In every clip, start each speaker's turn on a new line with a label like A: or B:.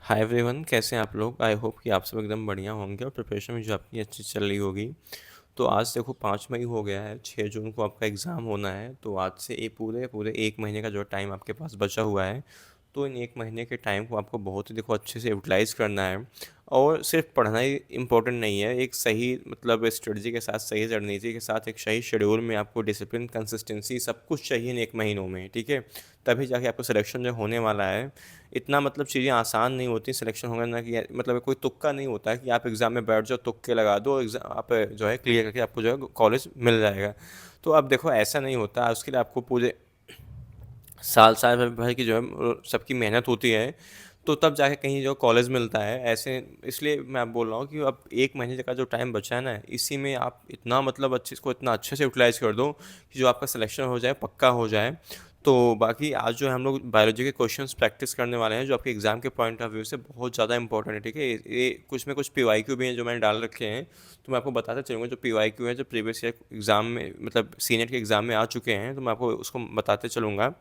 A: Hi everyone, कैसे हैं आप लोग। आई होप कि आप सब एकदम बढ़िया होंगे और प्रिपरेशन भी जो आपकी अच्छी चल रही होगी। तो आज देखो 5 मई हो गया है, 6 जून को आपका एग्ज़ाम होना है। तो आज से ये पूरे पूरे 1 महीने का जो टाइम आपके पास बचा हुआ है। तो इन 1 महीने के टाइम को आपको बहुत ही देखो अच्छे से यूटिलाइज़ करना है। और सिर्फ पढ़ना ही इम्पोर्टेंट नहीं है, एक सही मतलब स्ट्रेटजी के साथ, सही रणनीति के साथ, एक सही शेड्यूल में आपको डिसिप्लिन, कंसिस्टेंसी सब कुछ चाहिए इन 1 महीनों में, ठीक है। तभी जाके आपको सिलेक्शन जो होने वाला है। इतना मतलब चीज़ें आसान नहीं होती सिलेक्शन होना ना, कि मतलब कोई तुक्का नहीं होता है कि आप एग्ज़ाम में बैठ जाओ, तुक्के लगा दो, एग्ज़ाम आप जो है क्लियर करके आपको जो है कॉलेज मिल जाएगा। तो अब देखो ऐसा नहीं होता, उसके लिए आपको पूरे साल साल भर की जो है सबकी मेहनत होती है। तो तब जाके कहीं जो कॉलेज मिलता है ऐसे। इसलिए मैं आप बोल रहा हूँ कि अब 1 महीने का जो टाइम बचा है ना, इसी में आप इतना मतलब अच्छे इसको इतना अच्छे से यूटिलाइज़ कर दो कि जो आपका सिलेक्शन हो जाए, पक्का हो जाए। तो बाकी आज जो है हम लोग बायोलॉजी के क्वेश्चंस प्रैक्टिस करने वाले हैं, जो आपके एग्ज़ाम के पॉइंट ऑफ व्यू से बहुत ज़्यादा इंपॉर्टेंट है, ठीक है। ये कुछ में कुछ पीवाईक्यू भी हैं जो मैंने डाल रखे हैं। तो मैं आपको बताता चलूँगा, जो पीवाईक्यू है जो प्रीवियस ईयर एग्ज़ाम में मतलब सीनियर के एग्ज़ाम में आ चुके हैं, तो मैं आपको उसको बताते चलूँगा।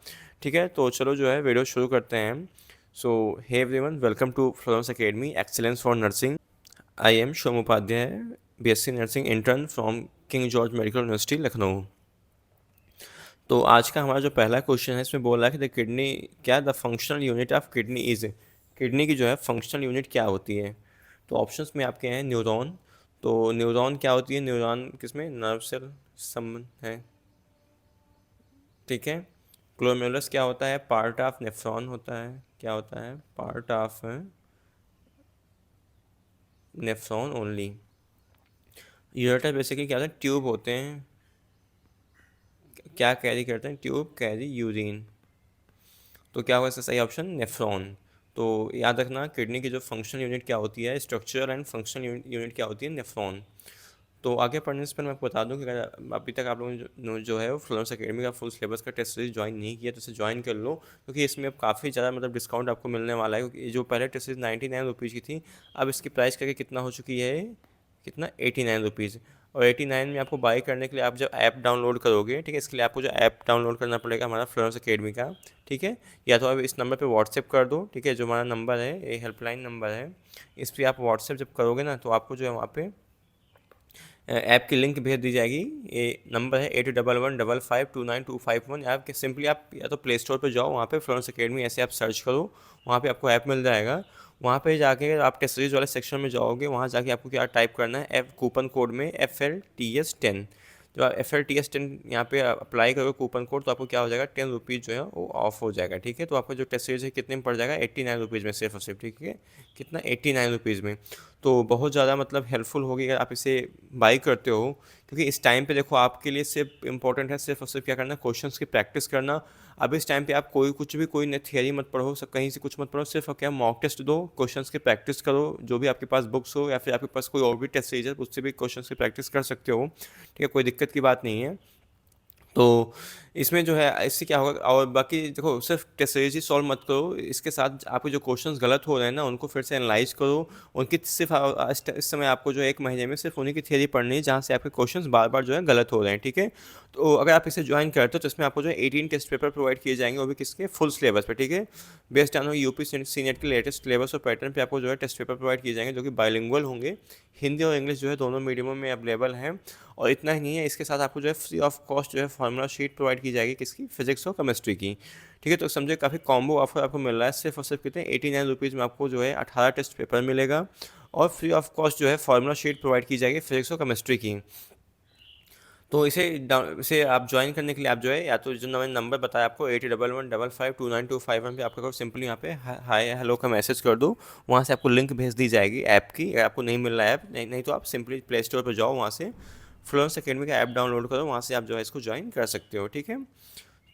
A: ठीक है, तो चलो जो है वीडियो शुरू करते हैं। So hey everyone, welcome to Florence academy excellence for nursing. I am Shom Upadhyay, BSc nursing intern from King George medical university Lucknow. तो आज का हमारा जो पहला क्वेश्चन है, इसमें बोल रहा है कि द किडनी, क्या the functional unit of kidney is, kidney की जो है फंक्शनल यूनिट क्या होती है। तो ऑप्शंस में आपके हैं न्यूरॉन। तो न्यूरॉन क्या होती है, न्यूरॉन किसमें नर्व सेल संबंध है, ठीक है। ग्लोमेरुलस क्या होता है, पार्ट ऑफ नेफ्रॉन होता है, क्या होता है, part of nephron only. Ureter basically क्या होता है, ट्यूब होते हैं, क्या कैरी करते हैं, ट्यूब कैरी यूरिन। तो क्या होगा इसका सही ऑप्शन, नेफ्रॉन। तो याद रखना किडनी की जो फंक्शनल यूनिट क्या होती है, स्ट्रक्चरल एंड फंक्शनल यूनिट क्या होती है, नेफ्रॉन। तो आगे पढ़ने से पहले मैं आपको बता दूं कि अगर अभी तक आप लोगों ने जो है वो फ्लोरेंस एकेडमी का फुल सिलेबस का टेस्ट सीरीज ज्वाइन नहीं किया, तो इसे ज्वाइन कर लो, क्योंकि इसमें अब काफ़ी ज़्यादा मतलब डिस्काउंट आपको मिलने वाला है। क्योंकि जो पहले टेस्ट सीरीज 99 रुपीज़ की थी, अब इसकी प्राइस करके कितना हो चुकी है, कितना 89 रुपीज़। और 89 में आपको बाई करने के लिए आप जब ऐप डाउनलोड करोगे, ठीक है, इसके लिए आपको जो ऐप डाउनलोड करना पड़ेगा हमारा फ्लोरेंस एकेडमी का, ठीक है। या तो आप इस नंबर पे व्हाट्सएप कर दो, ठीक है, जो हमारा नंबर है, ये हेल्पलाइन नंबर है। इस पर आप व्हाट्सएप जब करोगे ना, तो आपको जो है वहाँ पे ऐप की लिंक भेज दी जाएगी। ये नंबर है 8111552925 या आप सिंपली आप या तो प्ले स्टोर पर जाओ, वहाँ पे फ्लोरेंस एकेडमी ऐसे आप सर्च करो, वहाँ पे आपको ऐप मिल जाएगा। वहाँ पे जाके आप टेस्ट सीरीज वाले सेक्शन में जाओगे, वहाँ जाके आपको क्या टाइप करना है, एफ कूपन कोड में FLTS10। तो आप FLTS10 यहाँ पे अप्लाई करोगे कूपन कोड, तो आपको क्या हो जाएगा, 10 रुपीज़ जो है वो ऑफ हो जाएगा, ठीक है। तो आपका जो टेस्ट सीरीज है कितने में पड़ जाएगा, 89 रुपीज़ में, सिर्फ और सिर्फ, ठीक है, कितना, 89 रुपीज़ में। तो बहुत ज़्यादा मतलब हेल्पफुल होगी अगर आप इसे बाई करते हो। क्योंकि इस टाइम पे देखो आपके लिए सिर्फ इंपॉर्टेंट है, सिर्फ और सिर्फ क्या करना, क्वेश्चंस की प्रैक्टिस करना। अब इस टाइम पे आप कोई कुछ भी कोई थियरी मत पढ़ो, सब कहीं से कुछ मत पढ़ो, सिर्फ क्या मॉक टेस्ट दो, क्वेश्चंस की प्रैक्टिस करो, जो भी आपके पास बुक्स हो या फिर आपके पास कोई और भी टेस्ट सीरीज है उससे भी क्वेश्चंस की प्रैक्टिस कर सकते हो, ठीक है, कोई दिक्कत की बात नहीं है। तो इसमें जो है इससे क्या होगा, और बाकी देखो सिर्फ टेस्ट सीरीज ही सॉल्व मत करो, इसके साथ आपके जो क्वेश्चंस गलत हो रहे हैं ना, उनको फिर से एनालाइज करो। उनकी सिर्फ इस समय आपको जो 1 महीने में सिर्फ उन्हीं की थियरी पढ़नी है जहाँ से आपके क्वेश्चंस बार बार जो है गलत हो रहे हैं, ठीक है। तो अगर आप इसे ज्वाइन करते हो तो इसमें आपको जो है 18 टेस्ट पेपर प्रोवाइड किए जाएंगे, वो भी किसके, फुल सिलेबस पे, ठीक है। बेस्ड ऑन यूपी सीनेट के लेटेस्ट सिलेबस और पैटर्न पे आपको जो है टेस्ट पेपर प्रोवाइड किए जाएंगे, जो कि बाइलिंगुअल होंगे, हिंदी और इंग्लिश जो है दोनों मीडियमों में अवेलेबल हैं। और इतना ही नहीं है, इसके साथ आपको जो है फ्री ऑफ कॉस्ट जो है फार्मूला शीट प्रोवाइड की जाएगी, किसकी, फिजिक्स और केमिस्ट्री की, ठीक है। तो समझे काफ़ी कॉम्बो ऑफर आपको मिल रहा है, सिर्फ और सिर्फ कितने, 89 रुपीज़ में आपको जो है 18 टेस्ट पेपर मिलेगा, और फ्री ऑफ कॉस्ट जो है फार्मूला शीट प्रोवाइड की जाएगी फिजिक्स और केमिस्ट्री की। तो इसे आप ज्वाइन करने के लिए आप जो है, या तो जो मैंने नंबर बताया आपको 8111552925 पे आपको करो सिंपली यहाँ पे हाय हेलो का मैसेज कर दो, वहाँ से आपको लिंक भेज दी जाएगी ऐप की। अगर आपको नहीं मिल रहा है ऐप, नहीं तो आप सिंपली प्ले स्टोर पर जाओ, वहाँ से फ्लोरेंस एकेडमी का ऐप डाउनलोड करो, वहाँ से आप जो है इसको ज्वाइन कर सकते हो, ठीक है।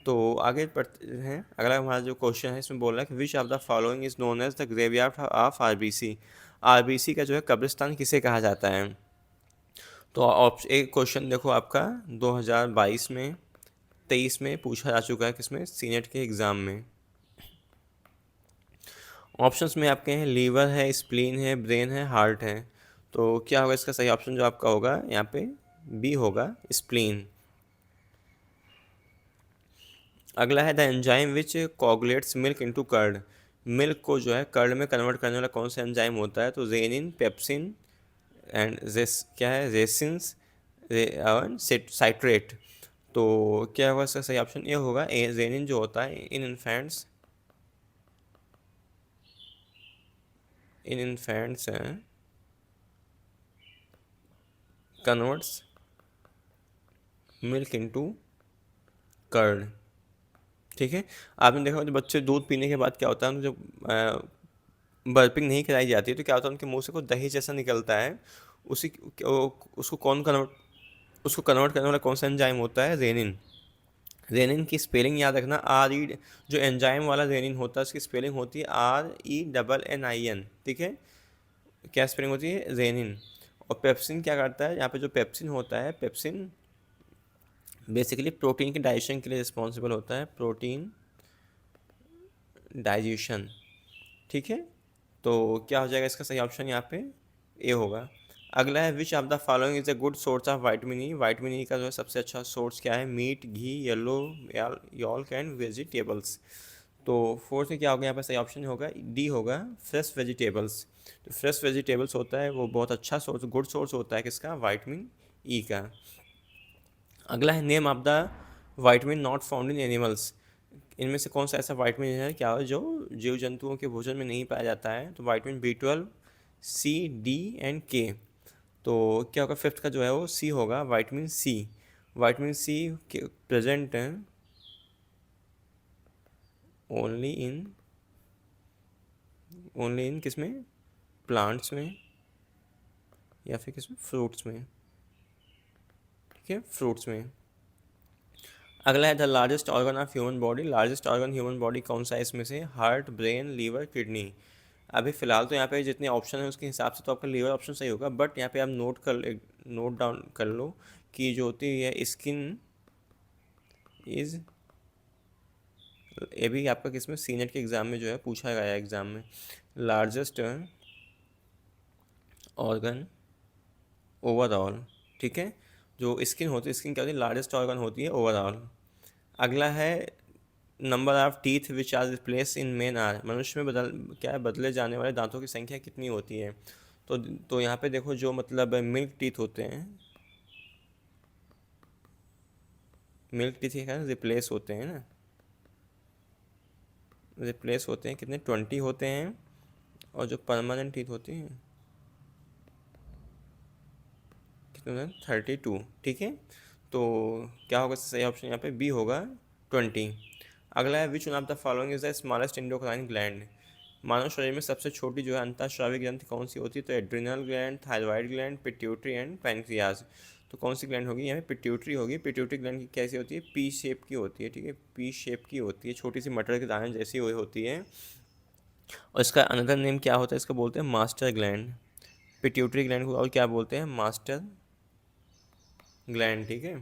A: तो आगे बढ़ते हैं, अगला हमारा जो क्वेश्चन है इसमें बोल रहा है कि which of the following is known as the graveyard of RBC. RBC का जो है कब्रिस्तान किसे कहा जाता है। तो ऑप्शन एक क्वेश्चन देखो आपका 2022 में, 23 में पूछा जा चुका है, किसमें, सीनेट के एग्ज़ाम में। ऑप्शंस में आपके हैं लीवर है, स्प्लीन है, ब्रेन है, हार्ट है। तो क्या होगा इसका सही ऑप्शन जो आपका होगा यहाँ पे, बी होगा, स्प्लीन। अगला है the enzyme which coagulates milk into curd. Milk को जो है कर्ड में कन्वर्ट करने वाला कौन सा एंजाइम होता है? तो रेनिन, पेप्सिन एंड क्या है, रेसिन्स और साइट्रेट। तो क्या होगा इसका सही ऑप्शन? ये होगा ए, रेनिन जो होता है in infants converts milk into curd. ठीक है, आपने देखा होगा जो बच्चे दूध पीने के बाद क्या होता है, उनको जब बर्पिंग नहीं कराई जाती है तो क्या होता है, उनके मुंह से कुछ दही जैसा निकलता है। उसी उसको कौन कन्वर्ट उसको कन्वर्ट करने वाला कौन सा एंजाइम होता है? रेनिन। रेनिन की स्पेलिंग याद रखना, आर ई, जो एंजाइम वाला रेनिन होता है उसकी स्पेलिंग होती है RENNIN। ठीक है, क्या स्पेलिंग होती है? रेनिन। और पेप्सिन क्या करता है? यहाँ पे जो पेप्सिन होता है, पेप्सिन बेसिकली प्रोटीन के डाइजेशन के लिए रिस्पॉन्सिबल होता है, प्रोटीन डाइजेशन। ठीक है, तो क्या हो जाएगा इसका सही ऑप्शन? यहाँ पे ए होगा। अगला है which of the following is a good source of vitamin E. Vitamin E का जो है सबसे अच्छा सोर्स क्या है? Meat, ghee, yellow yolk and vegetables. तो फोर्थ में क्या होगा यहाँ पर? सही ऑप्शन होगा डी होगा, फ्रेश वेजिटेबल्स। तो फ्रेश वेजिटेबल्स होता है वो बहुत अच्छा सोर्स, गुड सोर्स होता है किसका? वाइटामिन ई का। अगला है name of the vitamin not found in animals. इनमें से कौन सा ऐसा वाइटामिन है क्या जो जीव जंतुओं के भोजन में नहीं पाया जाता है? तो vitamin B12, C, D and K। तो क्या होगा? फिफ्थ का जो है वो सी होगा, vitamin C. Vitamin C present है ओनली इन किसमें? प्लांट्स में या फिर किसमें? फ्रूट्स में। ठीक है, फ्रूट्स में। अगला है the largest organ of human body. Largest organ human body कौन सा है इसमें से? Heart, brain, liver, kidney. अभी फिलहाल तो यहाँ पे जितने ऑप्शन है उसके हिसाब से तो आपका लीवर ऑप्शन सही होगा, बट यहाँ पे आप नोट डाउन कर लो कि जो होती है स्किन इज, ये भी आपका किसमें? सीनेट के एग्ज़ाम में जो है पूछा गया है एग्ज़ाम में। Largest organ overall. ठीक है, जो स्किन होती है, स्किन क्या होती है? लार्जेस्ट ऑर्गन होती है ओवरऑल। अगला है number of teeth which are replace in men are. मनुष्य में क्या है, बदले जाने वाले दांतों की संख्या कितनी होती है? तो यहाँ पे देखो, जो मतलब मिल्क टीथ होते हैं, मिल्क टीथ क्या रिप्लेस होते हैं ना, रिप्लेस होते हैं कितने? 20 होते हैं। और जो परमानेंट टीथ होती हैं कितने होते हैं? 32। ठीक है, तो क्या होगा सही ऑप्शन? यहाँ पे बी होगा, 20। अगला है which one of the following is the smallest endocrine gland. मानव शरीर में सबसे छोटी जो है अंतःस्रावी ग्रंथि कौन सी होती है? तो adrenal gland, thyroid gland, pituitary and pancreas. तो कौन सी ग्लैंड होगी? यहाँ पे पिट्यूटरी होगी। पिट्यूटरी ग्लैंड की कैसी होती है? पी शेप की होती है। ठीक है, पी शेप की होती है, छोटी सी मटर के दाने जैसी हुई होती है। और इसका अनदर नेम क्या होता है? इसको बोलते हैं मास्टर ग्लैंड। पिट्यूटरी ग्लैंड को और क्या बोलते हैं? Master gland. ठीक है,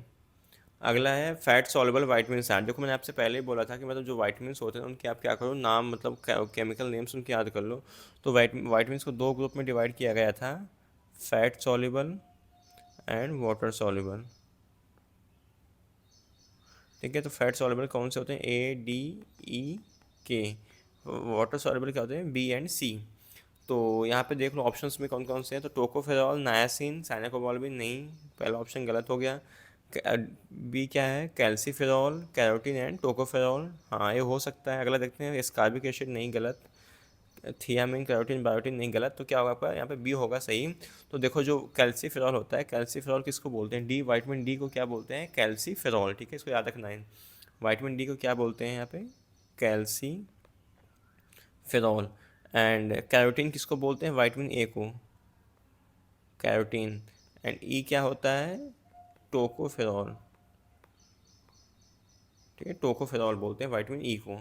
A: अगला है फैट सॉल्युबल वाइटामिन आर। देखो मैंने आपसे पहले ही बोला था कि मतलब जो वाइटामिन होते हैं उनके आप क्या करो, नाम मतलब केमिकल नेम्स उनके याद कर लो। तो वाइटामिन को दो ग्रुप में डिवाइड किया गया था, fat soluble and water soluble. ठीक है, तो फैट सॉल्युबल कौन से होते हैं? A, D, E, K। Water soluble क्या होते हैं? B and C। तो यहाँ पे देख लो ऑप्शंस में कौन कौन से हैं। तो टोकोफेरॉल, नायासिन, साइनाकोबाल्मिन नहीं, पहला ऑप्शन गलत हो गया। बी क्या है? Calciferol, carotene and tocopherol. हाँ, ये हो सकता है। अगला देखते हैं, एस्कॉर्बिक एसिड नहीं, गलत। थियामिन, कैरोटीन, बायोटीन नहीं, गलत। तो क्या होगा आपका? यहाँ पे बी होगा सही। तो देखो जो कैल्सीफेरॉल होता है, कैल्सीफेरॉल किसको बोलते हैं? डी, वाइटामिन डी को क्या बोलते हैं? कैल्सीफेरॉल। ठीक है, इसको याद रखना है। वाइटामिन डी को क्या बोलते हैं यहाँ पे? कैल्सीफेरॉल। एंड कैरोटीन किसको बोलते हैं? वाइटामिन ए को, कैरोटीन। एंड ई क्या होता है? टोकोफेरॉल। ठीक है, टोकोफेरॉल बोलते हैं वाइटामिन ई को।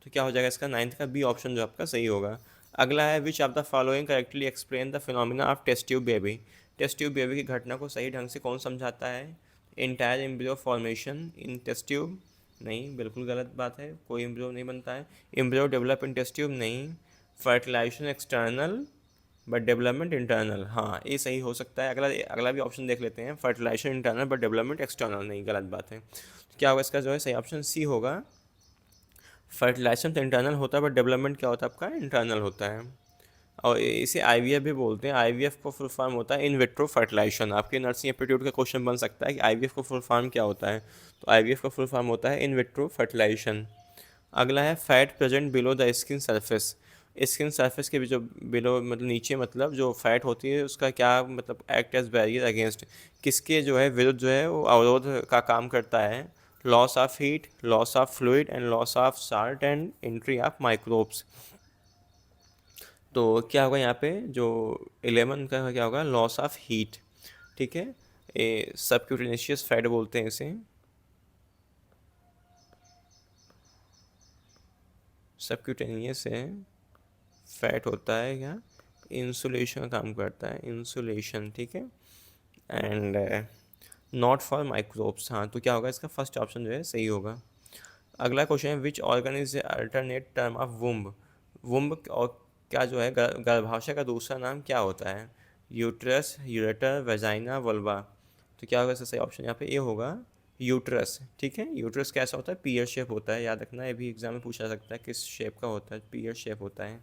A: तो क्या हो जाएगा इसका? नाइन्थ का बी ऑप्शन जो आपका सही होगा। अगला है which of the following correctly explain the phenomena of test tube baby. Test tube baby की घटना को सही ढंग से कौन समझाता है? Entire embryo formation in test tube नहीं, बिल्कुल गलत बात है, कोई एम्ब्रियो नहीं बनता है। Embryo develop in test tube नहीं। Fertilisation external but development internal, हाँ ये सही हो सकता है। अगला अगला भी ऑप्शन देख लेते हैं, fertilisation internal but development external नहीं, गलत बात है। तो क्या होगा इसका जो है सही ऑप्शन? सी होगा, फर्टिलाइजेशन तो इंटरनल होता है, बट डेवलपमेंट क्या होता है आपका, इंटरनल होता है। और इसे आईवीएफ भी बोलते हैं। आईवीएफ को फुल फॉर्म होता है इन विट्रो फर्टिलाइजेशन। आपके नर्सिंग एप्टीट्यूड का क्वेश्चन बन सकता है कि आईवीएफ का फुल फॉर्म क्या होता है, तो आईवीएफ का फुल फॉर्म होता है इन विट्रो फर्टिलाइजेशन। अगला है fat present below the skin surface. Skin surface के भी जो बिलो मतलब नीचे, मतलब जो फैट होती है उसका क्या मतलब, एक्ट एज बैरियर अगेंस्ट, किसके जो है विरुद्ध जो है वो अवरोध का काम करता है, loss of heat, loss of fluid and loss of salt and entry of microbes. तो क्या होगा यहाँ पे, जो 11 का क्या होगा, लॉस ऑफ हीट। ठीक है, ये सबक्यूटेनिशियस फैट बोलते हैं इसे। सबक्यूटेनियस है, फैट होता है क्या, इंसुलेशन का काम करता है, इंसुलेशन। ठीक है, एंड नॉट फॉर माइक्रोब्स। हाँ, तो क्या होगा, इसका फर्स्ट ऑप्शन जो है सही होगा। अगला क्वेश्चन है which organ is alternate term of womb. Womb और क्या जो है गर्भाशय का दूसरा नाम क्या होता है, यूट्रस, यूरेटर, वेजाइना, वल्वा। तो क्या होगा इसका सही ऑप्शन यहाँ पे ए होगा, यूट्रस। ठीक है, यूट्रस कैसा होता है, पीयर शेप होता है, याद रखना, ये भी एग्जाम में पूछा सकता है किस शेप का होता है, पीयर शेप होता है।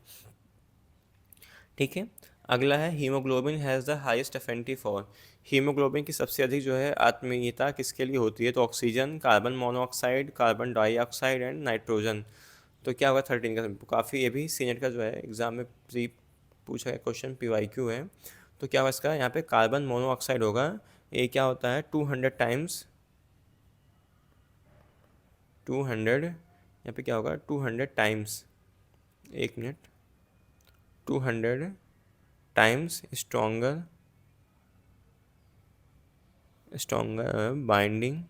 A: ठीक है, अगला है haemoglobin has the highest affinity for. Haemoglobin की सबसे अधिक जो है आत्मीयता किसके लिए होती है, तो oxygen, carbon monoxide, carbon dioxide and nitrogen. तो क्या होगा 13 का, काफ़ी ये भी सीनेट का जो है एग्जाम में प्री पूछा गया क्वेश्चन, पीवाईक्यू है। तो क्या होगा इसका यहाँ पे, कार्बन मोनोऑक्साइड होगा। ये क्या होता है, 200 टाइम्स, 200, यहाँ पे क्या होगा, 200 टाइम्स, एक minute, 200 times stronger binding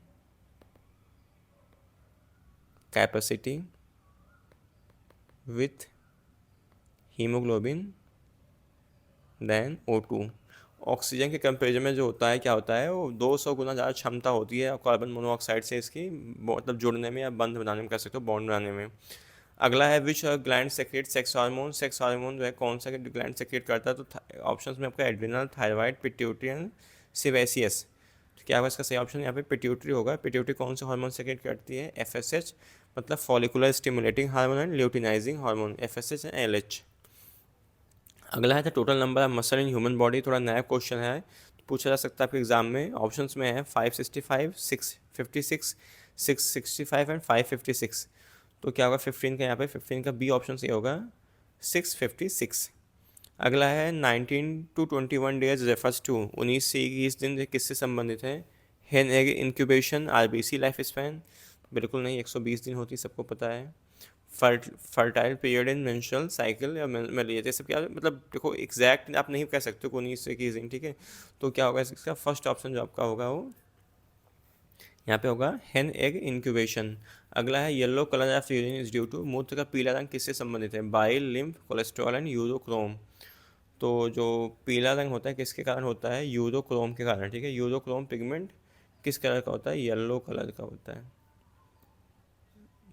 A: capacity with haemoglobin than O2। Oxygen के कंपेरिजन में जो होता है क्या होता है, वो 200 गुना ज़्यादा क्षमता होती है कार्बन मोनोऑक्साइड से इसकी, मतलब जुड़ने में या बंध बनाने में, कह सकते हो बॉन्ड बनाने में। अगला है which gland secrete sex hormone. Sex hormone जो है कौन सा ग्लैंड सेक्रेट करता है, तो ऑप्शंस में आपका एड्रिनल, थायराइड, पिट्यूटरी एंड सिवेसियस। तो क्या होगा इसका सही ऑप्शन यहाँ पे, पिट्यूटरी होगा। पिट्यूटरी कौन सा हार्मोन सेक्रेट करती है, एफएसएच, मतलब follicular stimulating hormone and luteinizing hormone, FSH and LH. अगला है the total number of muscle in human body. थोड़ा नया क्वेश्चन है, तो पूछा जा सकता है आपके एग्जाम में। ऑप्शंस में है 565, 656, 665 एंड 556। तो क्या होगा 15 का, यहाँ पे 15 का बी ऑप्शन सही होगा, 656। अगला है 19 to 21 डेज रेफर्स टू, 19 से 21 दिन किससे संबंधित है, हेन egg incubation, RBC life span. बिल्कुल नहीं, 120 दिन होती, सबको पता है। Fertile period in menstrual cycle या मैलेरिया, जैसे क्या मतलब, देखो एग्जैक्ट आप नहीं कह सकते हो 19 से 21 दिन। ठीक है, तो क्या होगा इसका फर्स्ट ऑप्शन जो आपका होगा वो यहाँ पे होगा, हेन एग इंक्यूबेशन। अगला है yellow colour of urine is due to. मूत्र का पीला रंग किससे संबंधित है, bile, lymph, cholesterol and urochrome. तो जो पीला रंग होता है किसके कारण होता है, यूरोक्रोम के कारण। ठीक है, यूरोक्रोम पिगमेंट किस कलर का होता है, येलो कलर का होता है,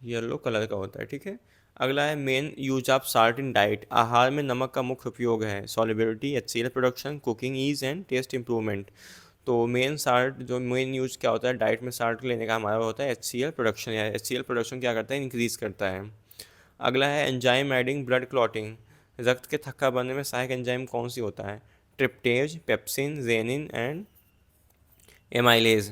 A: येलो कलर का होता है। ठीक है, अगला है main use of salt in diet. आहार में नमक का मुख्य उपयोग है, solubility, HCl production, cooking ease and taste improvement. तो मेन साल्ट जो मेन यूज क्या होता है डाइट में साल्ट लेने का हमारा होता है HCl प्रोडक्शन, या HCl प्रोडक्शन क्या करता है, इंक्रीज करता है। अगला है एंजाइम एडिंग ब्लड क्लॉटिंग। रक्त के थक्का बनने में सहायक एंजाइम कौन सी होता है, ट्रिप्टेज, पेप्सिन, जेनिन एंड एमाइलेज।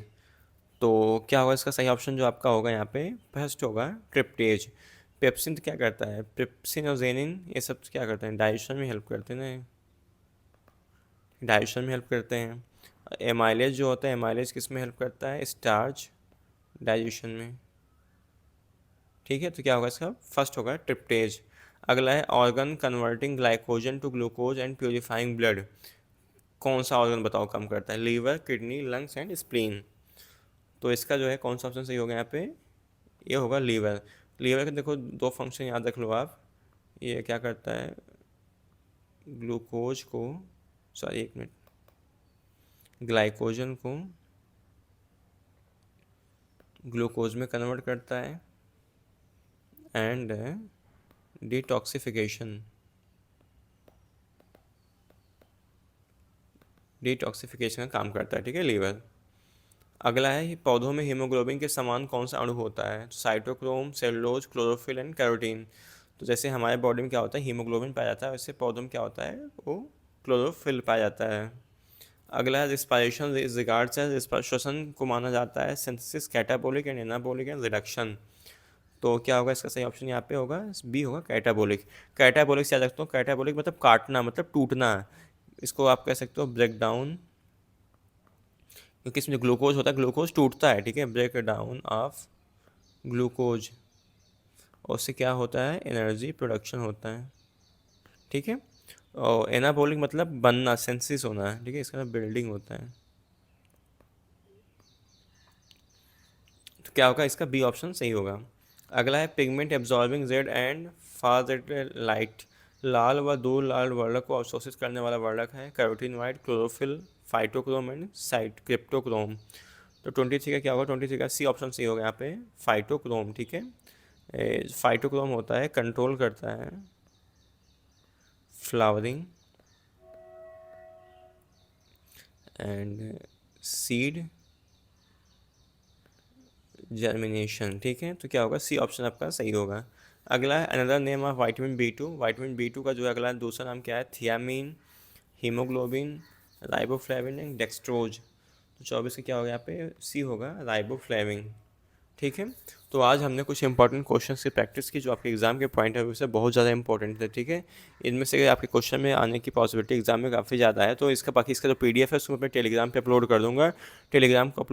A: तो क्या होगा इसका सही ऑप्शन जो आपका होगा यहाँ पे, फर्स्ट होगा ट्रिप्टेज। पेप्सिन तो क्या करता है, पेप्सिन और जेनिन ये सब क्या करते हैं, डाइजेशन में हेल्प करते हैं ना, डाइजेशन में हेल्प करते हैं। एमाइलेज जो होता है, एमाइलेज किस में हेल्प करता है, स्टार्च डाइजेशन में। ठीक है, तो क्या होगा इसका फर्स्ट होगा ट्रिप्टेज। अगला है organ converting glycogen to glucose and purifying blood. कौन सा ऑर्गन बताओ काम करता है, liver, kidney, lungs and spleen. तो इसका जो है कौन सा ऑप्शन सही होगा यहाँ पे, ये होगा लीवर। लीवर के देखो दो फंक्शन याद रख लो आप, ये क्या करता है, ग्लूकोज को, सॉरी एक मिनट, ग्लाइकोजन को ग्लूकोज में कन्वर्ट करता है एंड डिटॉक्सिफिकेशन, डिटॉक्सिफिकेशन का काम करता है। ठीक है, लीवर। अगला है पौधों में हीमोग्लोबिन के समान कौन सा अणु होता है? Cytochrome, cellulose, chlorophyll and carotene. तो जैसे हमारे बॉडी में क्या होता है, हीमोग्लोबिन पाया जाता है, वैसे पौधों में क्या होता है, वो क्लोरोफिल पाया जाता है। अगला है रिस्पायरेशन इस रिगार्ड से श्वसन को माना जाता है synthesis, catabolic and anabolic and reduction. तो क्या होगा इसका सही ऑप्शन यहाँ पे होगा बी होगा कैटाबोलिक। कैटाबोलिक से याद रखता हूँ, कैटाबोलिक मतलब काटना, मतलब टूटना। इसको आप कह सकते हो ब्रेक डाउन, क्योंकि इसमें जो ग्लूकोज होता है, ग्लूकोज टूटता है, ठीक है, ब्रेक डाउन ऑफ ग्लूकोज, और उससे क्या होता है, एनर्जी प्रोडक्शन होता है, ठीक है। और एनाबोलिक मतलब बनना, सेंसिस होना है, ठीक है, इसका बिल्डिंग होता है। तो क्या होगा इसका बी ऑप्शन सही होगा। अगला है pigment absorbing red and far light, लाल व दो लाल वर्णक को अवशोषित करने वाला वर्णक है carotene white, chlorophyll, phytochrome and site cryptochrome. तो 23 का क्या होगा, 23 का सी ऑप्शन सही होगा यहाँ पे, फाइटोक्रोम, ठीक है। फाइटोक्रोम होता है, कंट्रोल करता है फ्लावरिंग एंड सीड जर्मिनेशन, ठीक है। तो क्या होगा, सी ऑप्शन आपका सही होगा। अगला है another name of vitamin B two. Vitamin B two का जो अगला दूसरा नाम क्या है, thiamine, haemoglobin, riboflavin and dextrose. तो 24 का क्या होगा यहाँ पे, सी होगा राइबोफ्लेविन, ठीक है। तो आज हमने कुछ इंपॉर्टेंट क्वेश्चंस की प्रैक्टिस की जो आपके एग्जाम के पॉइंट ऑफ व्यू से बहुत ज़्यादा इंपॉर्टेंट थे, ठीक है। इनमें से आपके क्वेश्चन में आने की पॉसिबिलिटी एग्जाम में काफ़ी ज़्यादा है। तो इसका बाकी इसका जो पीडीएफ है उसको मैं अपने टेलीग्राम पे अपलोड कर दूंगा। टेलीग्राम को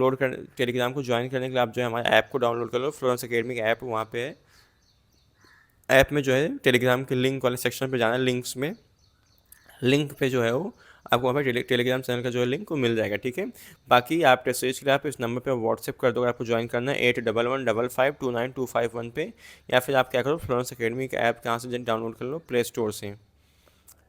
A: ज्वाइन करने के लिए आप जो है हमारे ऐप को डाउनलोड कर लो, फ्लोरेंस एकेडमी का ऐप वहाँ पे है। ऐप में जो है टेलीग्राम के लिंक वाले सेक्शन पे जाना है, लिंक्स में लिंक पे जो है वो आपको वहाँ पे टेलीग्राम चैनल का जो है लिंक वो मिल जाएगा, ठीक है। बाकी आप टेस्ट के लिए आप इस नंबर पे व्हाट्सएप कर दो, आपको ज्वाइन करना है 8115529251 पे, या फिर आप क्या करो, फ्लोरेंस एकेडमी का ऐप कहाँ से डाउनलोड कर लो, प्ले स्टोर से,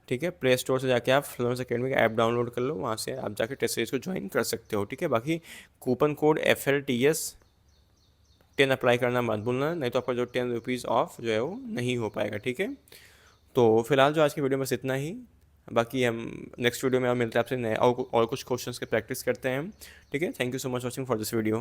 A: ठीक है। प्ले स्टोर से जाके आप फ्लोरेंस एकेडमी का ऐप डाउनलोड कर लो, वहाँ से आप जाके टेस्ट सीरीज को ज्वाइन कर सकते हो, ठीक है। बाकी कूपन कोड FLTS10 अप्लाई करना मत भूलना, नहीं तो आपका जो 10 रुपीज़ ऑफ जो है वो नहीं हो पाएगा, ठीक है। तो फिलहाल जो आज की वीडियो में बस इतना ही। बाकी हम नेक्स्ट वीडियो में और मिलते हैं आपसे नए और कुछ क्वेश्चंस के प्रैक्टिस करते हैं हम, ठीक है। Thank you so much watching for this video.